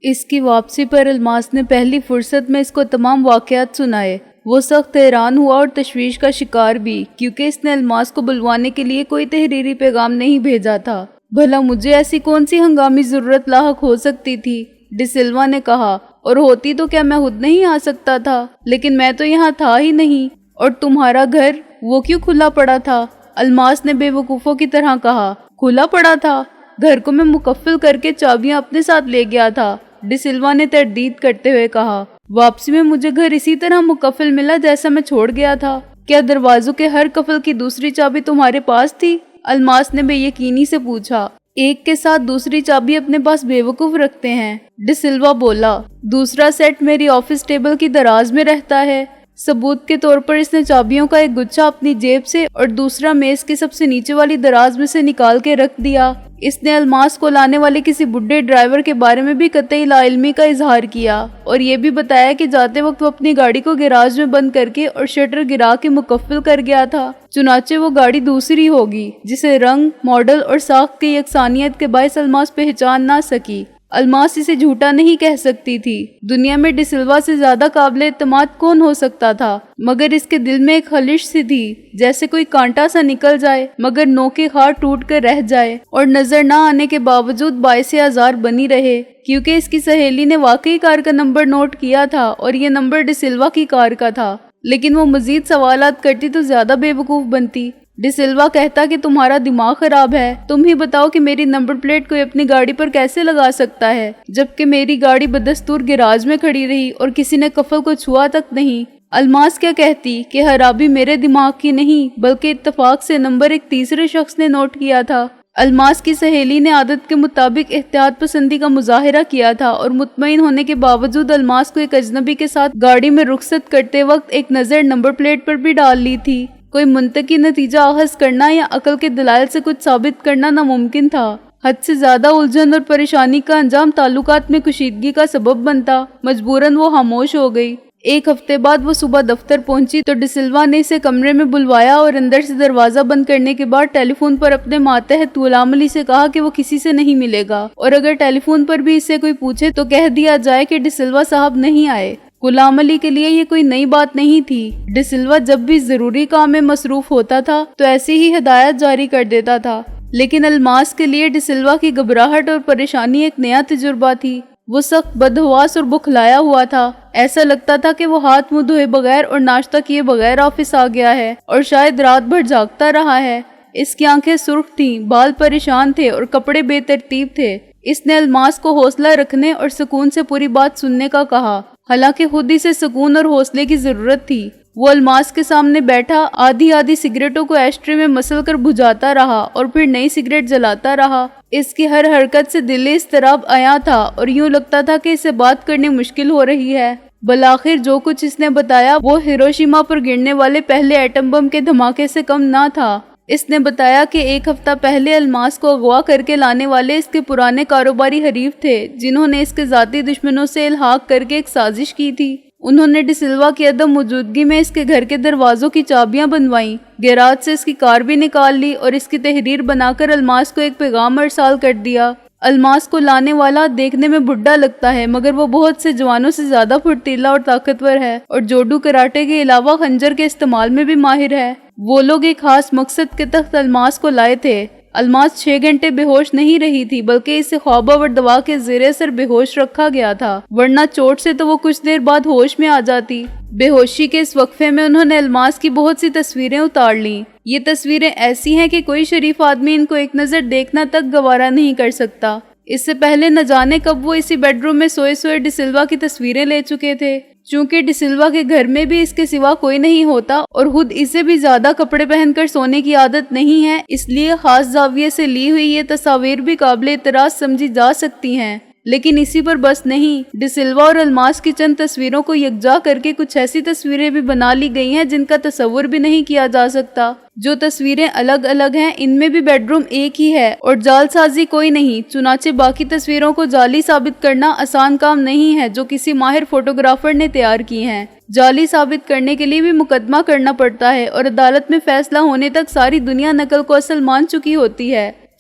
اس کی واپسی پر الماس نے پہلی فرصت میں اس کو تمام واقعات سنائے۔ وہ سخت حیران ہوا اور تشویش کا شکار بھی، کیونکہ اس نے الماس کو بلوانے کے لیے کوئی تحریری پیغام نہیں بھیجا تھا۔ بھلا مجھے ایسی کون سی ہنگامی ضرورت لاحق ہو سکتی تھی؟ ڈی سلوا نے کہا، اور ہوتی تو کیا میں خود نہیں آ سکتا تھا؟ لیکن میں تو یہاں تھا ہی نہیں۔ اور تمہارا گھر وہ کیوں کھلا پڑا تھا؟ الماس نے بے وقوفوں کی طرح کہا۔ کھلا پڑا تھا؟ گھر کو میں مقفل کر کے چابیاں اپنے ساتھ لے گیا تھا، ڈی سلوا نے تردید کرتے ہوئے کہا۔ واپسی میں مجھے گھر اسی طرح مقفل ملا جیسا میں چھوڑ گیا تھا۔ کیا دروازوں کے ہر قفل کی دوسری چابی تمہارے پاس تھی؟ الماس نے بے یقینی سے پوچھا۔ ایک کے ساتھ دوسری چابی اپنے پاس بے وقوف رکھتے ہیں، ڈی سلوا بولا۔ دوسرا سیٹ میری آفس ٹیبل کی دراز میں رہتا ہے۔ ثبوت کے طور پر اس نے چابیوں کا ایک گچھا اپنی جیب سے اور دوسرا میز کے سب سے نیچے والی دراز میں سے نکال کے رکھ دیا۔ اس نے الماس کو لانے والے کسی بڈھے ڈرائیور کے بارے میں بھی قطعی لا علمی کا اظہار کیا، اور یہ بھی بتایا کہ جاتے وقت وہ اپنی گاڑی کو گیراج میں بند کر کے اور شٹر گرا کے مقفل کر گیا تھا۔ چنانچہ وہ گاڑی دوسری ہوگی جسے رنگ، ماڈل اور ساخت کی یکسانیت کے باعث الماس پہچان نہ سکی۔ الماس اسے جھوٹا نہیں کہہ سکتی تھی۔ دنیا میں ڈی سلوا سے زیادہ قابل اعتماد کون ہو سکتا تھا؟ مگر اس کے دل میں ایک خلش سی تھی، جیسے کوئی کانٹا سا نکل جائے مگر نو کے خار ٹوٹ کر رہ جائے، اور نظر نہ آنے کے باوجود باعث آزار بنی رہے، کیونکہ اس کی سہیلی نے واقعی کار کا نمبر نوٹ کیا تھا اور یہ نمبر ڈی سلوا کی کار کا تھا۔ لیکن وہ مزید سوالات کرتی تو زیادہ بے وقوف بنتی۔ ڈی سلوا کہتا کہ تمہارا دماغ خراب ہے، تم ہی بتاؤ کہ میری نمبر پلیٹ کوئی اپنی گاڑی پر کیسے لگا سکتا ہے، جبکہ میری گاڑی بدستور گیراج میں کھڑی رہی اور کسی نے کفل کو چھوا تک نہیں۔ الماس کیا کہتی کہ خرابی میرے دماغ کی نہیں بلکہ اتفاق سے نمبر ایک تیسرے شخص نے نوٹ کیا تھا۔ الماس کی سہیلی نے عادت کے مطابق احتیاط پسندی کا مظاہرہ کیا تھا اور مطمئن ہونے کے باوجود الماس کو ایک اجنبی کے ساتھ گاڑی میں رخصت کرتے وقت ایک نظر نمبر پلیٹ پر بھی ڈال لی تھی۔ کوئی منطقی نتیجہ اخذ کرنا یا عقل کے دلائل سے کچھ ثابت کرنا ناممکن تھا۔ حد سے زیادہ الجھن اور پریشانی کا انجام تعلقات میں کشیدگی کا سبب بنتا۔ مجبوراً وہ خاموش ہو گئی۔ ایک ہفتے بعد وہ صبح دفتر پہنچی تو ڈی سلوا نے اسے کمرے میں بلوایا اور اندر سے دروازہ بند کرنے کے بعد ٹیلی فون پر اپنے ماتحت غلام علی سے کہا کہ وہ کسی سے نہیں ملے گا، اور اگر ٹیلی فون پر بھی اس سے کوئی پوچھے تو کہہ دیا جائے کہ ڈی سلوا صاحب نہیں آئے۔ غلام علی کے لیے یہ کوئی نئی بات نہیں تھی۔ ڈی سلوا جب بھی ضروری کام میں مصروف ہوتا تھا تو ایسی ہی ہدایت جاری کر دیتا تھا، لیکن الماس کے لیے ڈی سلوا کی گھبراہٹ اور پریشانی ایک نیا تجربہ تھی۔ وہ سخت بدحواس اور بخلایا ہوا تھا۔ ایسا لگتا تھا کہ وہ ہاتھ منہ دھوئے بغیر اور ناشتہ کیے بغیر آفس آ گیا ہے اور شاید رات بھر جاگتا رہا ہے۔ اس کی آنکھیں سرخ تھیں، بال پریشان تھے اور کپڑے بے ترتیب تھے۔ اس نے الماس کو حوصلہ رکھنے اور سکون سے پوری بات سننے کا کہا، حالانکہ خود ہی سے سکون اور حوصلے کی ضرورت تھی۔ وہ الماس کے سامنے بیٹھا آدھی آدھی سگریٹوں کو ایشٹرے میں مسل کر بجھاتا رہا اور پھر نئی سگریٹ جلاتا رہا۔ اس کی ہر حرکت سے دل اضطراب آیا تھا اور یوں لگتا تھا کہ اسے بات کرنی مشکل ہو رہی ہے۔ بالآخر جو کچھ اس نے بتایا وہ ہیروشیما پر گرنے والے پہلے ایٹم بم کے دھماکے سے کم نہ تھا۔ اس نے بتایا کہ ایک ہفتہ پہلے الماس کو اغوا کر کے لانے والے اس کے پرانے کاروباری حریف تھے، جنہوں نے اس کے ذاتی دشمنوں سے الحاق کر کے ایک سازش کی تھی۔ انہوں نے ڈی سلوا کی عدم موجودگی میں اس کے گھر کے دروازوں کی چابیاں بنوائیں، گیراج سے اس کی کار بھی نکال لی اور اس کی تحریر بنا کر الماس کو ایک پیغام ارسال کر دیا۔ الماس کو لانے والا دیکھنے میں بڈھا لگتا ہے مگر وہ بہت سے جوانوں سے زیادہ پھرتیلا اور طاقتور ہے اور جوڈو کراٹے کے علاوہ خنجر کے استعمال میں بھی ماہر ہے۔ وہ لوگ ایک خاص مقصد کے تحت الماس کو لائے تھے۔ الماس 6 گھنٹے بے ہوش نہیں رہی تھی بلکہ اسے خواب آور دوا کے زیر اثر بے ہوش رکھا گیا تھا، ورنہ چوٹ سے تو وہ کچھ دیر بعد ہوش میں آ جاتی۔ بے ہوشی کے اس وقفے میں انہوں نے الماس کی بہت سی تصویریں اتار لیں۔ یہ تصویریں ایسی ہیں کہ کوئی شریف آدمی ان کو ایک نظر دیکھنا تک گوارا نہیں کر سکتا۔ اس سے پہلے نہ جانے کب وہ اسی بیڈ روم میں سوئے سوئے ڈی سلوا کی تصویریں لے چکے تھے۔ چونکہ ڈی سلوا کے گھر میں بھی اس کے سوا کوئی نہیں ہوتا اور خود اسے بھی زیادہ کپڑے پہن کر سونے کی عادت نہیں ہے، اس لیے خاص زاویے سے لی ہوئی یہ تصاویر بھی قابل اعتراض سمجھی جا سکتی ہیں۔ لیکن اسی پر بس نہیں، ڈی سلوا اور الماس کی چند تصویروں کو یکجا کر کے کچھ ایسی تصویریں بھی بنا لی گئی ہیں جن کا تصور بھی نہیں کیا جا سکتا۔ جو تصویریں الگ الگ ہیں ان میں بھی بیڈ روم ایک ہی ہے اور جعل سازی کوئی نہیں، چنانچہ باقی تصویروں کو جعلی ثابت کرنا آسان کام نہیں ہے جو کسی ماہر فوٹوگرافر نے تیار کی ہیں۔ جعلی ثابت کرنے کے لیے بھی مقدمہ کرنا پڑتا ہے اور عدالت میں فیصلہ ہونے تک ساری دنیا نقل کو اصل مان چکی ہوتی ہے۔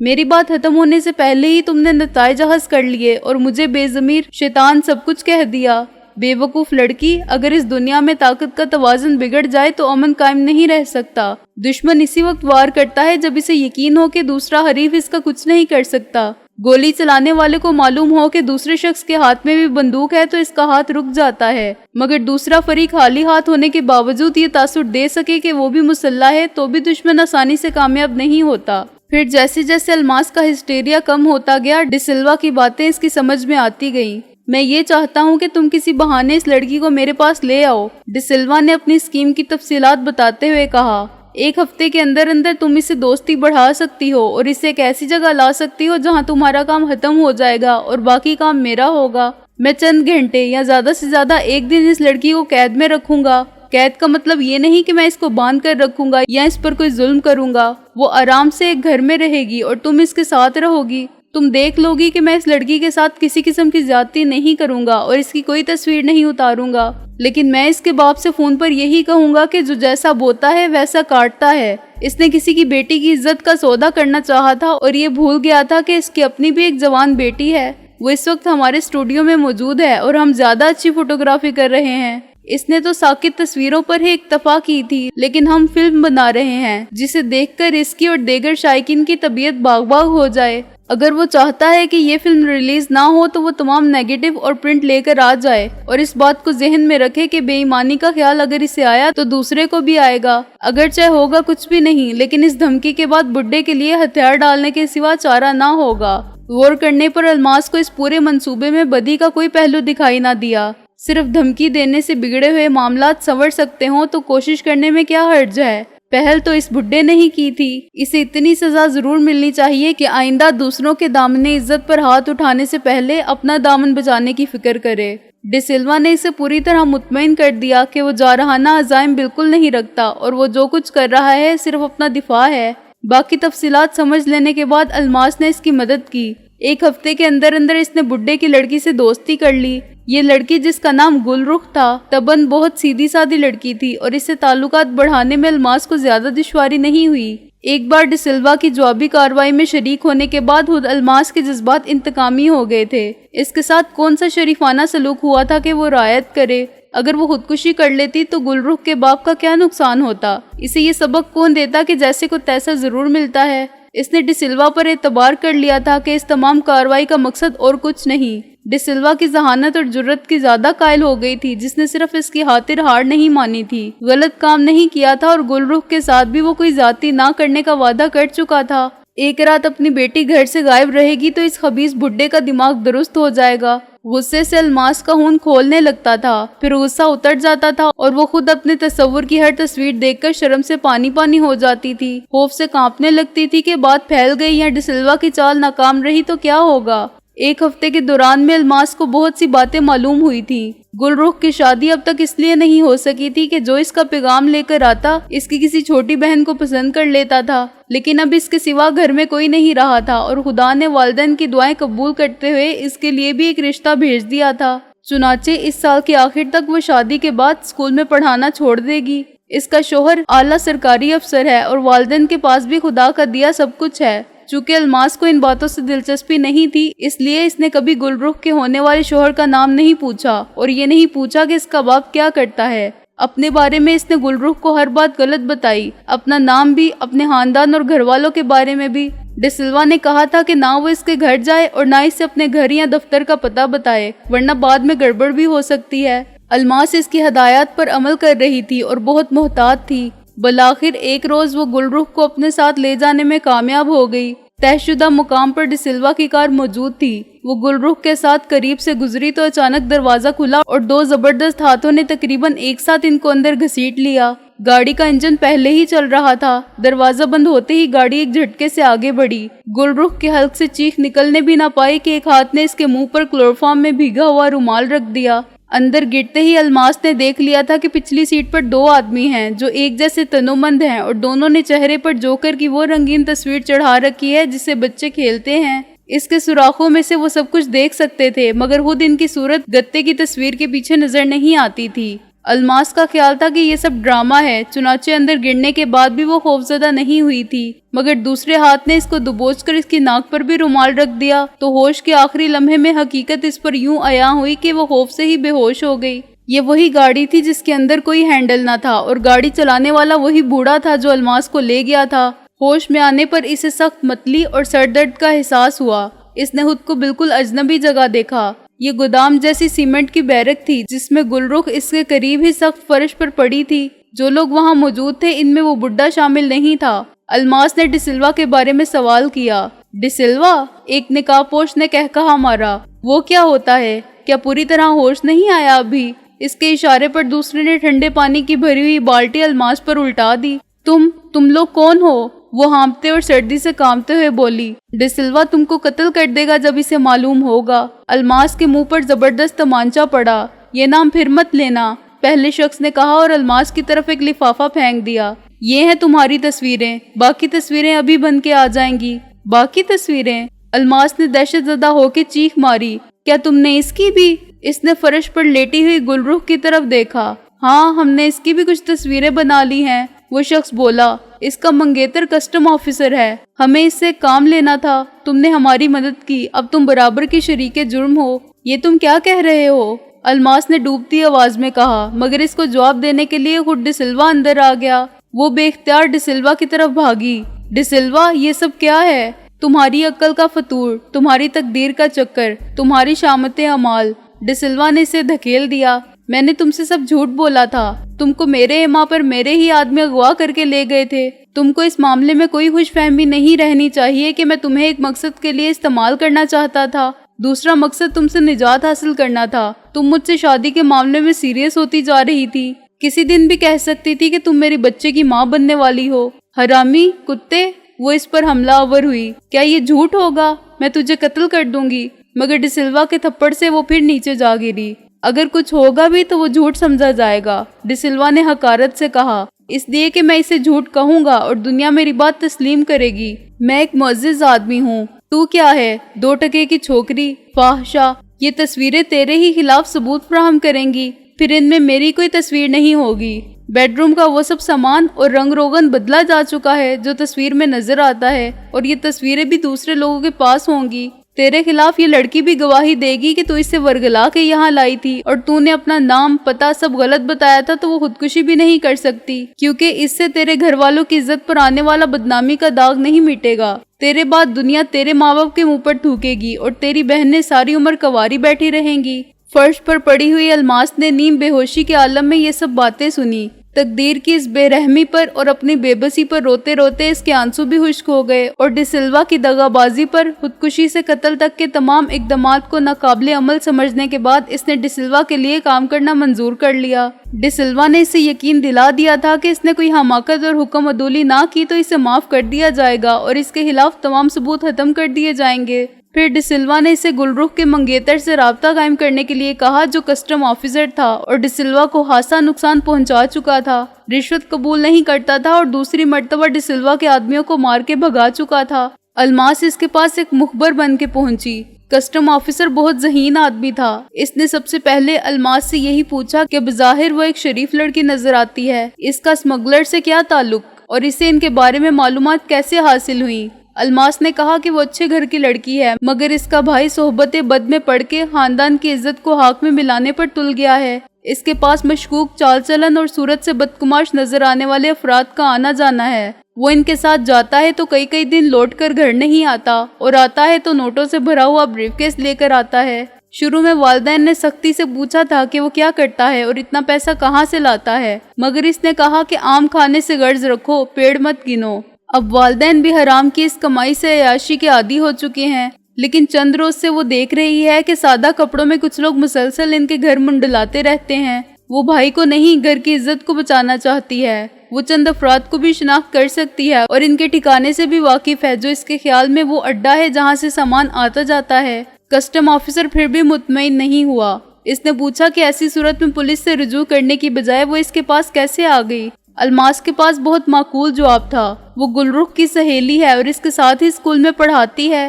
میری بات ختم ہونے سے پہلے ہی تم نے نتائج حاصل کر لیے اور مجھے بے ضمیر شیطان سب کچھ کہہ دیا۔ بے وقوف لڑکی، اگر اس دنیا میں طاقت کا توازن بگڑ جائے تو امن قائم نہیں رہ سکتا۔ دشمن اسی وقت وار کرتا ہے جب اسے یقین ہو کہ دوسرا حریف اس کا کچھ نہیں کر سکتا۔ گولی چلانے والے کو معلوم ہو کہ دوسرے شخص کے ہاتھ میں بھی بندوق ہے تو اس کا ہاتھ رک جاتا ہے، مگر دوسرا فریق خالی ہاتھ ہونے کے باوجود یہ تاثر دے سکے کہ وہ بھی مسلح ہے تو بھی دشمن آسانی سے کامیاب نہیں ہوتا۔ پھر جیسے جیسے الماس کا ہسٹیریا کم ہوتا گیا، ڈی سلوا کی باتیں اس کی سمجھ میں آتی گئیں۔ میں یہ چاہتا ہوں کہ تم کسی بہانے اس لڑکی کو میرے پاس لے آؤ، ڈی سلوا نے اپنی اسکیم کی تفصیلات بتاتے ہوئے کہا۔ 1 ہفتے کے اندر تم اسے دوستی بڑھا سکتی ہو اور اسے ایک ایسی جگہ لا سکتی ہو جہاں تمہارا کام ختم ہو جائے گا اور باقی کام میرا ہوگا۔ میں چند گھنٹے یا زیادہ سے زیادہ 1 دن اس لڑکی کو قید میں رکھوں گا۔ قید کا مطلب یہ نہیں کہ میں اس کو باندھ کر رکھوں گا یا اس پر کوئی ظلم کروں گا۔ وہ آرام سے ایک گھر میں رہے گی اور تم اس کے ساتھ رہو گی۔ تم دیکھ لو گی کہ میں اس لڑکی کے ساتھ کسی قسم کی زیادتی نہیں کروں گا اور اس کی کوئی تصویر نہیں اتاروں گا، لیکن میں اس کے باپ سے فون پر یہی کہوں گا کہ جو جیسا بوتا ہے ویسا کاٹتا ہے۔ اس نے کسی کی بیٹی کی عزت کا سودا کرنا چاہا تھا اور یہ بھول گیا تھا کہ اس کی اپنی بھی ایک جوان بیٹی ہے۔ وہ اس وقت ہمارے اسٹوڈیو میں موجود ہے اور ہم زیادہ اچھی فوٹوگرافی کر رہے ہیں۔ اس نے تو ساکت تصویروں پر ہی اکتفا کی تھی، لیکن ہم فلم بنا رہے ہیں جسے دیکھ کر اس کی اور دیگر شائقین کی طبیعت باغ باغ ہو جائے۔ اگر وہ چاہتا ہے کہ یہ فلم ریلیز نہ ہو تو وہ تمام نیگیٹو اور پرنٹ لے کر آ جائے اور اس بات کو ذہن میں رکھے کہ بے ایمانی کا خیال اگر اسے آیا تو دوسرے کو بھی آئے گا۔ اگرچہ ہوگا کچھ بھی نہیں، لیکن اس دھمکی کے بعد بڈھے کے لیے ہتھیار ڈالنے کے سوا چارہ نہ ہوگا۔ غور کرنے پر الماس کو اس پورے منصوبے میں بدی کا کوئی پہلو دکھائی نہ دیا۔ صرف دھمکی دینے سے بگڑے ہوئے معاملات سنور سکتے ہوں تو کوشش کرنے میں کیا حرج ہے۔ پہل تو اس بڈھے نے ہی کی تھی۔ اسے اتنی سزا ضرور ملنی چاہیے کہ آئندہ دوسروں کے دامن عزت پر ہاتھ اٹھانے سے پہلے اپنا دامن بچانے کی فکر کرے۔ ڈی سلوا نے اسے پوری طرح مطمئن کر دیا کہ وہ جارحانہ عزائم بالکل نہیں رکھتا اور وہ جو کچھ کر رہا ہے صرف اپنا دفاع ہے۔ باقی تفصیلات سمجھ لینے کے بعد الماس نے اس کی مدد کی۔ 1 ہفتے کے اندر اس نے بڈھے کی لڑکی سے دوستی کر لی۔ یہ لڑکی جس کا نام گل رخ تھا طبعاً بہت سیدھی سادی لڑکی تھی اور اس سے تعلقات بڑھانے میں الماس کو زیادہ دشواری نہیں ہوئی۔ ایک بار ڈی سلوا کی جوابی کارروائی میں شریک ہونے کے بعد خود الماس کے جذبات انتقامی ہو گئے تھے۔ اس کے ساتھ کون سا شریفانہ سلوک ہوا تھا کہ وہ رعایت کرے؟ اگر وہ خودکشی کر لیتی تو گل رخ کے باپ کا کیا نقصان ہوتا؟ اسے یہ سبق کون دیتا کہ جیسے کو تیسا ضرور ملتا ہے؟ اس نے ڈی سلوا پر اعتبار کر لیا تھا کہ اس تمام کارروائی کا مقصد اور کچھ نہیں۔ ڈی سلوا کی ذہانت اور جرت کی زیادہ قائل ہو گئی تھی، جس نے صرف اس کی خاطر ہار نہیں مانی تھی، غلط کام نہیں کیا تھا اور گل رخ کے ساتھ بھی وہ کوئی ذاتی نہ کرنے کا وعدہ کر چکا تھا۔ ایک رات اپنی بیٹی گھر سے غائب رہے گی تو اس خبیث بڈھے کا دماغ درست ہو جائے گا۔ غصے سے الماس کا خون کھولنے لگتا تھا، پھر غصہ اتر جاتا تھا اور وہ خود اپنے تصور کی ہر تصویر دیکھ کر شرم سے پانی پانی ہو جاتی تھی، خوف سے کانپنے لگتی تھی کہ بات پھیل گئی یا ڈی سلوا کی چال ناکام رہی تو کیا ہوگا۔ 1 ہفتے کے دوران میں الماس کو بہت سی باتیں معلوم ہوئی تھی۔ گل رخ کی شادی اب تک اس لیے نہیں ہو سکی تھی کہ جو اس کا پیغام لے کر آتا اس کی کسی چھوٹی بہن کو پسند کر لیتا تھا، لیکن اب اس کے سوا گھر میں کوئی نہیں رہا تھا اور خدا نے والدین کی دعائیں قبول کرتے ہوئے اس کے لیے بھی ایک رشتہ بھیج دیا تھا۔ چنانچہ اس سال کے آخر تک وہ شادی کے بعد اسکول میں پڑھانا چھوڑ دے گی۔ اس کا شوہر اعلیٰ سرکاری افسر ہے اور والدین کے پاس بھی خدا کا دیا سب کچھ ہے۔ چونکہ الماس کو ان باتوں سے دلچسپی نہیں تھی، اس لیے اس نے کبھی گل رخ کے ہونے والے شوہر کا نام نہیں پوچھا اور یہ نہیں پوچھا کہ اس کا باپ کیا کرتا ہے۔ اپنے بارے میں اس نے گل رخ کو ہر بات غلط بتائی، اپنا نام بھی، اپنے خاندان اور گھر والوں کے بارے میں بھی۔ ڈی سلوا نے کہا تھا کہ نہ وہ اس کے گھر جائے اور نہ اسے اپنے گھر یا دفتر کا پتہ بتائے، ورنہ بعد میں گڑبڑ بھی ہو سکتی ہے۔ الماس اس کی ہدایات پر عمل کر رہی تھی اور بہت محتاط تھی۔ بالآخر ایک روز وہ گل رخ کو اپنے ساتھ لے جانے میں کامیاب ہو گئی۔ طے شدہ مقام پر ڈی سلوا کی کار موجود تھی۔ وہ گل رخ کے ساتھ قریب سے گزری تو اچانک دروازہ کھلا اور 2 زبردست ہاتھوں نے تقریباً ایک ساتھ ان کو اندر گھسیٹ لیا۔ گاڑی کا انجن پہلے ہی چل رہا تھا۔ دروازہ بند ہوتے ہی گاڑی ایک جھٹکے سے آگے بڑھی۔ گل رخ کے حلق سے چیخ نکلنے بھی نہ پائی کہ ایک ہاتھ نے اس کے منہ پر کلوروفارم میں بھیگا ہوا رومال رکھ دیا۔ اندر گرتے ہی الماس نے دیکھ لیا تھا کہ پچھلی سیٹ پر 2 آدمی ہیں جو ایک جیسے تنومند ہیں اور دونوں نے چہرے پر جوکر کی وہ رنگین تصویر چڑھا رکھی ہے جسے بچے کھیلتے ہیں۔ اس کے سوراخوں میں سے وہ سب کچھ دیکھ سکتے تھے، مگر خود ان کی صورت گتے کی تصویر کے پیچھے نظر نہیں آتی تھی۔ الماس کا خیال تھا کہ یہ سب ڈرامہ ہے، چنانچہ اندر گرنے کے بعد بھی وہ خوفزدہ نہیں ہوئی تھی، مگر دوسرے ہاتھ نے اس کو دبوچ کر اس کی ناک پر بھی رومال رکھ دیا تو ہوش کے آخری لمحے میں حقیقت اس پر یوں عیاں ہوئی کہ وہ خوف سے ہی بے ہوش ہو گئی۔ یہ وہی گاڑی تھی جس کے اندر کوئی ہینڈل نہ تھا اور گاڑی چلانے والا وہی بوڑھا تھا جو الماس کو لے گیا تھا۔ ہوش میں آنے پر اسے سخت متلی اور سر درد کا احساس ہوا۔ اس نے خود کو بالکل اجنبی جگہ دیکھا۔ یہ گودام جیسی سیمنٹ کی بیرک تھی جس میں گل رخ اس کے قریب ہی سخت فرش پر پڑی تھی۔ جو لوگ وہاں موجود تھے ان میں وہ بڈھا شامل نہیں تھا۔ الماس نے ڈی سلوا کے بارے میں سوال کیا۔ ڈی سلوا؟ ایک نقاب پوش نے کہا مارا۔ وہ کیا ہوتا ہے؟ کیا پوری طرح ہوش نہیں آیا ابھی؟ اس کے اشارے پر دوسرے نے ٹھنڈے پانی کی بھری ہوئی بالٹی الماس پر الٹا دی۔ تم لوگ کون ہو؟ وہ ہانپتے اور سردی سے کانپتے ہوئے بولی۔ ڈی سلوا تم کو قتل کر دے گا جب اسے معلوم ہوگا۔ الماس کے منہ پر زبردست تمانچہ پڑا۔ یہ نام پھر مت لینا، پہلے شخص نے کہا اور الماس کی طرف ایک لفافہ پھینک دیا۔ یہ ہیں تمہاری تصویریں، باقی تصویریں ابھی بن کے آ جائیں گی۔ باقی تصویریں؟ الماس نے دہشت زدہ ہو کے چیخ ماری۔ کیا تم نے اس کی بھی؟ اس نے فرش پر لیٹی ہوئی گل رخ کی طرف دیکھا۔ ہاں، ہم نے اس کی بھی کچھ تصویریں بنا لی ہیں، وہ شخص بولا۔ اس کا منگیتر کسٹم آفیسر ہے، ہمیں اس سے کام لینا تھا، تم نے ہماری مدد کی، اب تم برابر کی شریک جرم ہو۔ یہ تم کیا کہہ رہے ہو؟ الماس نے ڈوبتی آواز میں کہا، مگر اس کو جواب دینے کے لیے خود ڈی سلوا اندر آ گیا۔ وہ بے اختیار ڈی سلوا کی طرف بھاگی۔ ڈی سلوا، یہ سب کیا ہے؟ تمہاری عقل کا فطور، تمہاری تقدیر کا چکر، تمہاری شامت اعمال۔ ڈی سلوا نے اسے دھکیل دیا۔ میں نے تم سے سب جھوٹ بولا تھا، تم کو میرے ایما پر میرے ہی آدمی اغوا کر کے لے گئے تھے۔ تم کو اس معاملے میں کوئی خوش فہمی نہیں رہنی چاہیے کہ میں تمہیں ایک مقصد کے لیے استعمال کرنا چاہتا تھا، دوسرا مقصد تم سے نجات حاصل کرنا تھا۔ تم مجھ سے شادی کے معاملے میں سیریس ہوتی جا رہی تھی، کسی دن بھی کہہ سکتی تھی کہ تم میری بچے کی ماں بننے والی ہو۔ حرامی کتے! وہ اس پر حملہ آور ہوئی۔ کیا یہ جھوٹ ہوگا؟ میں تجھے قتل کر دوں گی۔ مگر ڈی سلوا کے تھپڑ سے وہ پھر نیچے جا گری۔ اگر کچھ ہوگا بھی تو وہ جھوٹ سمجھا جائے گا، ڈی سلوا نے حقارت سے کہا، اس لیے کہ میں اسے جھوٹ کہوں گا اور دنیا میری بات تسلیم کرے گی۔ میں ایک معزز آدمی ہوں، تو کیا ہے؟ 2 ٹکے کی چھوکری، فاحشہ۔ یہ تصویریں تیرے ہی خلاف ثبوت فراہم کریں گی، پھر ان میں میری کوئی تصویر نہیں ہوگی۔ بیڈ روم کا وہ سب سامان اور رنگ روغن بدلا جا چکا ہے جو تصویر میں نظر آتا ہے، اور یہ تصویریں بھی دوسرے لوگوں کے پاس ہوں گی۔ تیرے خلاف یہ لڑکی بھی گواہی دے گی کہ تو اسے ورگلا کے یہاں لائی تھی، اور تو نے اپنا نام پتہ سب غلط بتایا تھا تو وہ خودکشی بھی نہیں کر سکتی، کیونکہ اس سے تیرے گھر والوں کی عزت پر آنے والا بدنامی کا داغ نہیں مٹے گا۔ تیرے بعد دنیا تیرے ماں باپ کے منہ پر تھوکے گی اور تیری بہنیں ساری عمر کنواری بیٹھی رہیں گی۔ فرش پر پڑی ہوئی الماس نے نیم بے ہوشی کے عالم میں یہ سب باتیں سنی۔ تقدیر کی اس بے رحمی پر اور اپنی بے بسی پر روتے روتے اس کے آنسو بھی خشک ہو گئے، اور ڈی سلوا کی دغا بازی پر خودکشی سے قتل تک کے تمام اقدامات کو ناقابل عمل سمجھنے کے بعد اس نے ڈی سلوا کے لیے کام کرنا منظور کر لیا۔ ڈی سلوا نے اسے یقین دلا دیا تھا کہ اس نے کوئی حماقت اور حکم عدولی نہ کی تو اسے معاف کر دیا جائے گا اور اس کے خلاف تمام ثبوت ختم کر دیے جائیں گے۔ پھر ڈی سلوا نے اسے گل رخ کے منگیتر سے رابطہ قائم کرنے کے لیے کہا جو کسٹم آفیسر تھا اور ڈی سلوا کو خاصا نقصان پہنچا چکا تھا، رشوت قبول نہیں کرتا تھا اور دوسری مرتبہ ڈی سلوا کے آدمیوں کو مار کے بھگا چکا تھا۔ الماس اس کے پاس ایک مخبر بن کے پہنچی۔ کسٹم آفیسر بہت ذہین آدمی تھا۔ اس نے سب سے پہلے الماس سے یہی پوچھا کہ بظاہر وہ ایک شریف لڑکی نظر آتی ہے، اس کا اسمگلر سے کیا تعلق اور اسے ان کے بارے میں معلومات کیسے حاصل ہوئی؟ الماس نے کہا کہ وہ اچھے گھر کی لڑکی ہے، مگر اس کا بھائی صحبت بد میں پڑ کے خاندان کی عزت کو ہاک میں ملانے پر تل گیا ہے۔ اس کے پاس مشکوک چال چلن اور صورت سے بدکماش نظر آنے والے افراد کا آنا جانا ہے۔ وہ ان کے ساتھ جاتا ہے تو کئی دن لوٹ کر گھر نہیں آتا، اور آتا ہے تو نوٹوں سے بھرا ہوا بریف کیس لے کر آتا ہے۔ شروع میں والدین نے سختی سے پوچھا تھا کہ وہ کیا کرتا ہے اور اتنا پیسہ کہاں سے لاتا ہے، مگر اس نے کہا کہ عام کھانے سے غرض رکھو، پیڑ مت گنو۔ اب والدین بھی حرام کی اس کمائی سے عیاشی کے عادی ہو چکے ہیں، لیکن چند روز سے وہ دیکھ رہی ہے کہ سادہ کپڑوں میں کچھ لوگ مسلسل ان کے گھر منڈلاتے رہتے ہیں۔ وہ بھائی کو نہیں، گھر کی عزت کو بچانا چاہتی ہے۔ وہ چند افراد کو بھی شناخت کر سکتی ہے اور ان کے ٹھکانے سے بھی واقف ہے جو اس کے خیال میں وہ اڈا ہے جہاں سے سامان آتا جاتا ہے۔ کسٹم آفیسر پھر بھی مطمئن نہیں ہوا۔ اس نے پوچھا کہ ایسی صورت میں پولیس سے رجوع کرنے کی بجائے وہ اس کے پاس کیسے آ گئی؟ الماس کے پاس بہت معقول جواب تھا۔ وہ گل رخ کی سہیلی ہے اور اس کے ساتھ ہی اسکول میں پڑھاتی ہے۔